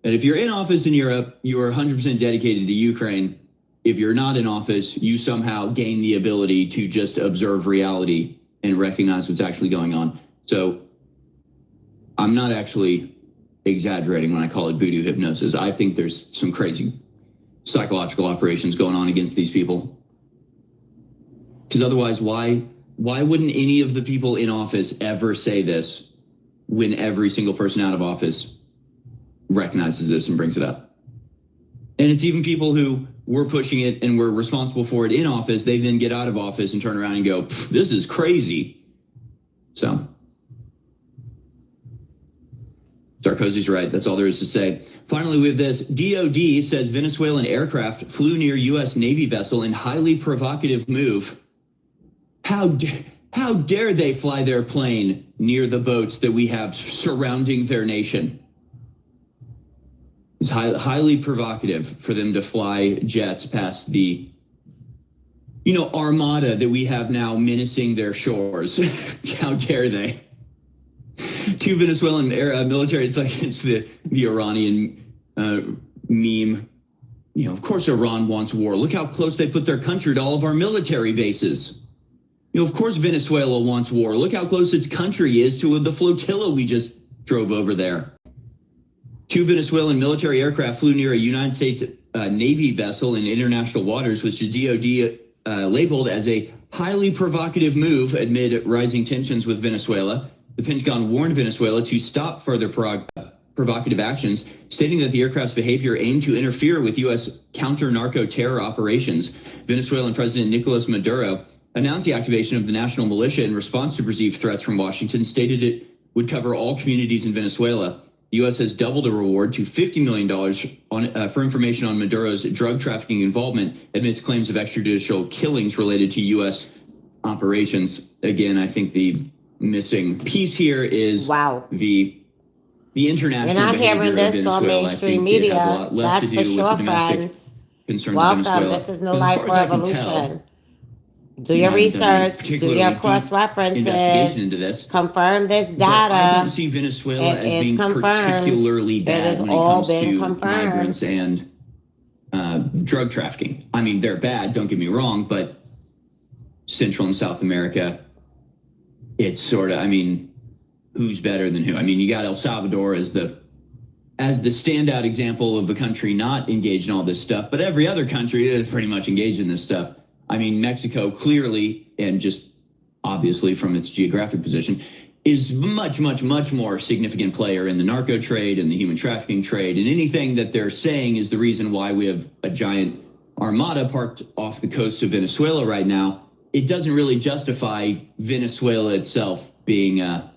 if you're in office in Europe, you are 100% dedicated to Ukraine. If you're not in office, you somehow gain the ability to just observe reality and recognize what's actually going on. So I'm not actually exaggerating when I call it voodoo hypnosis. I think there's some crazy psychological operations going on against these people. Because otherwise, why wouldn't any of the people in office ever say this when every single person out of office recognizes this and brings it up? And it's even people who were pushing it and were responsible for it in office. They then get out of office and turn around and go, this is crazy. So Sarkozy's right. That's all there is to say. Finally, we have this. DOD says Venezuelan aircraft flew near U.S. Navy vessel in highly provocative move. How dare they fly their plane near the boats that we have surrounding their nation? It's highly provocative for them to fly jets past the, armada that we have now menacing their shores. How dare they? Two Venezuelan military, it's the Iranian meme. Of course Iran wants war. Look how close they put their country to all of our military bases. Of course Venezuela wants war. Look how close its country is to the flotilla we just drove over there. Two Venezuelan military aircraft flew near a United States Navy vessel in international waters, which the DOD labeled as a highly provocative move amid rising tensions with Venezuela. The Pentagon warned Venezuela to stop further provocative actions, stating that the aircraft's behavior aimed to interfere with U.S. counter-narco-terror operations. Venezuelan President Nicolas Maduro announced the activation of the national militia in response to perceived threats from Washington, stated it would cover all communities in Venezuela. The U.S. has doubled a reward to $50 million for information on Maduro's drug trafficking involvement amidst claims of extrajudicial killings related to U.S. operations. Again, I think the missing piece here is the international You're not behavior hearing of this Venezuela. on mainstream media. That's for sure, friends. Welcome. This is New Life Revolution. Do your research, do your cross references, confirm this data. I don't see Venezuela as being particularly bad when it comes to migrants and drug trafficking. I mean, they're bad, don't get me wrong, but Central and South America, it's sort of, I mean, who's better than who? I mean, you got El Salvador as the standout example of a country not engaged in all this stuff, but every other country is pretty much engaged in this stuff. I mean, Mexico clearly, and just obviously from its geographic position, is much more significant player in the narco trade and the human trafficking trade. And anything that they're saying is the reason why we have a giant armada parked off the coast of Venezuela right now. It doesn't really justify Venezuela itself being a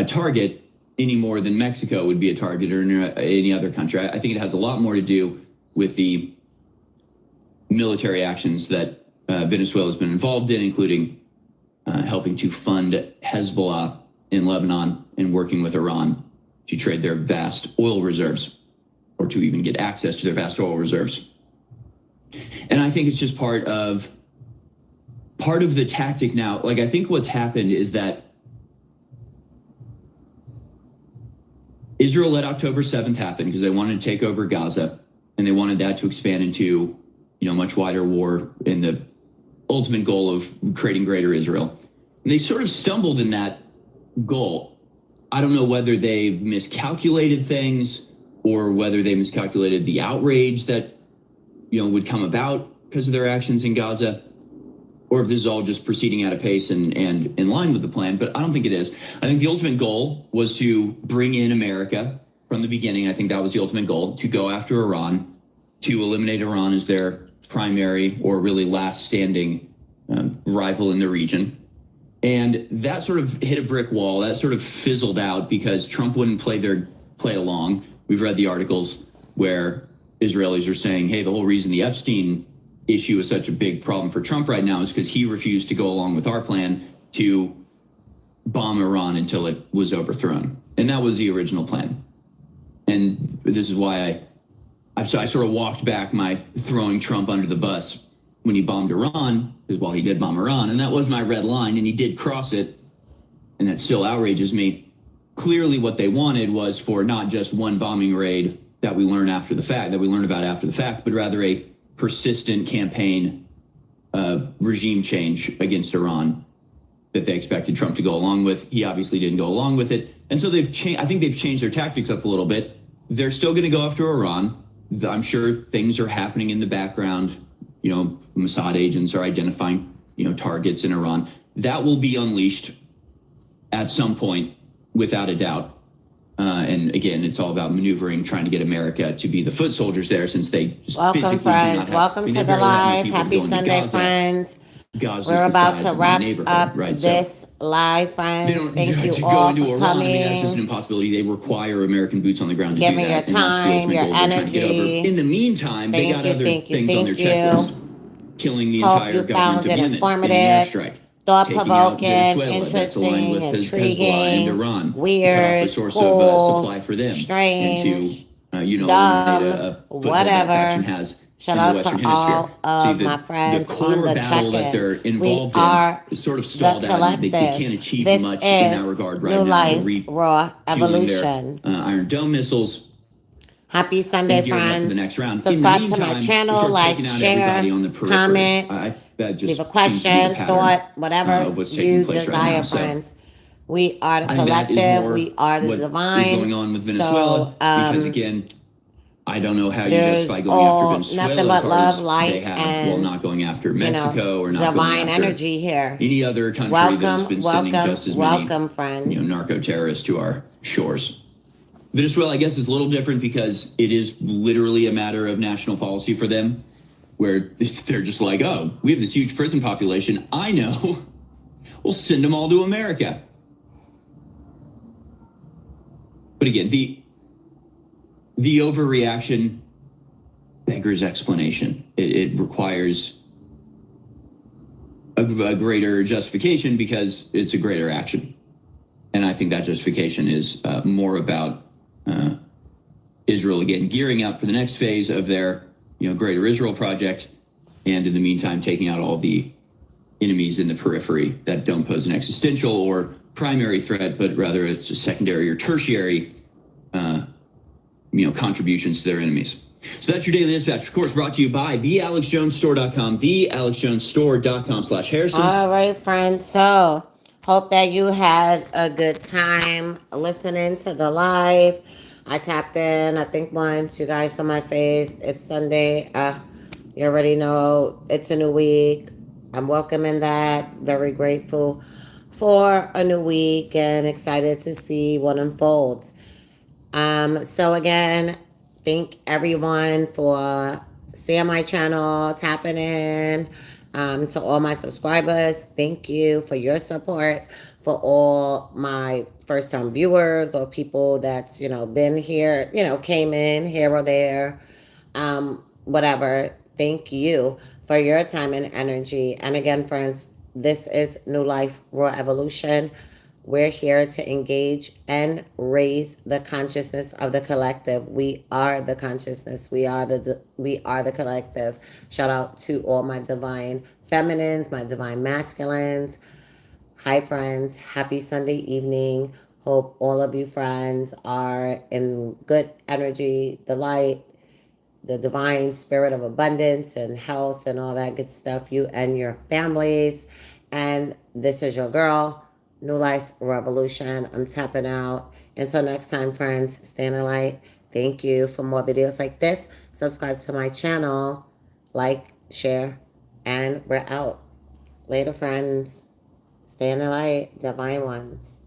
target any more than Mexico would be a target or any other country. I think it has a lot more to do with the military actions that Venezuela has been involved in, including helping to fund Hezbollah in Lebanon and working with Iran to trade their vast oil reserves, or to even get access to their vast oil reserves. And I think it's just part of the tactic now. Like, I think what's happened is that Israel let October 7th happen because they wanted to take over Gaza, and they wanted that to expand into, much wider war in the ultimate goal of creating greater Israel. And they sort of stumbled in that goal. I don't know whether they've miscalculated things or whether they miscalculated the outrage that, would come about because of their actions in Gaza, or if this is all just proceeding at a pace and in line with the plan. But I don't think it is. I think the ultimate goal was to bring in America from the beginning. I think that was the ultimate goal, to go after Iran, to eliminate Iran as their primary or really last standing rival in the region. And that sort of hit a brick wall. That sort of fizzled out because Trump wouldn't play along. We've read the articles where Israelis are saying, hey, the whole reason the Epstein issue is such a big problem for Trump right now is because he refused to go along with our plan to bomb Iran until it was overthrown. And that was the original plan. And this is why I sort of walked back my throwing Trump under the bus when he bombed Iran, because, well, he did bomb Iran, and that was my red line, and he did cross it, and that still outrages me. Clearly what they wanted was for not just one bombing raid that we learned about after the fact, but rather a persistent campaign of regime change against Iran that they expected Trump to go along with. He obviously didn't go along with it. And so I think they've changed their tactics up a little bit. They're still going to go after Iran. I'm sure things are happening in the background. Mossad agents are identifying, targets in Iran. That will be unleashed at some point, without a doubt. And again, it's all about maneuvering, trying to get America to be the foot soldiers there, since they just welcome, friends. Welcome to the live. Happy Sunday, friends. We're about to wrap up this live, friends. Thank you all for coming. That's just an impossibility. They require American boots on the ground to do that. Giving your time, your energy. In the meantime, they got other things on their checklist. Killing the entire government of Yemen in an airstrike. Thought-provoking, interesting, intriguing, weird, cool, strange, dumb, whatever. Shout out to all of my friends on the check-in. We are sort of the collective. This much in that regard right New now. Life, Raw Evolution. Iron Dome missiles. Happy Sunday, friends. The next round. Subscribe to my channel, like, share, comment, leave a question, thought, whatever you desire, friends. We are the collective. We are the divine. Going on with Venezuela, because again, I don't know how you justify going after Venezuela. Nothing but love, light, and not going after Mexico or not divine going after energy here. Any other country that's been sending just as many, friends. Narco terrorists to our shores. Venezuela, I guess, is a little different because it is literally a matter of national policy for them, where they're just like, oh, we have this huge prison population. I know. We'll send them all to America. But again, the overreaction beggars explanation. It requires a greater justification because it's a greater action. And I think that justification is more about Israel, again, gearing up for the next phase of their Greater Israel project, and in the meantime, taking out all the enemies in the periphery that don't pose an existential or primary threat, but rather it's a secondary or tertiary contributions to their enemies. So that's your daily dispatch, of course, brought to you by thealexjonesstore.com, thealexjonesstore.com/Harrison. All right, friends. So hope that you had a good time listening to the live. I tapped in, I think once. You guys saw my face. It's Sunday. You already know it's a new week. I'm welcoming that. Very grateful for a new week and excited to see what unfolds. So again, thank everyone for seeing my channel, tapping in. To all my subscribers, thank you for your support. For all my first-time viewers or people that's been here, came in here or there, whatever. Thank you for your time and energy. And again, friends, this is New Life Raw Evolution. We're here to engage and raise the consciousness of the collective. We are the consciousness. We are the collective. Shout out to all my divine feminines, my divine masculines. Hi, friends. Happy Sunday evening. Hope all of you friends are in good energy, the light, the divine spirit of abundance and health and all that good stuff, you and your families. And this is your girl, New Life Revolution. I'm tapping out. Until next time, friends, stay in the light. Thank you. For more videos like this, subscribe to my channel, like, share, and we're out. Later, friends. Stay in the light, divine ones.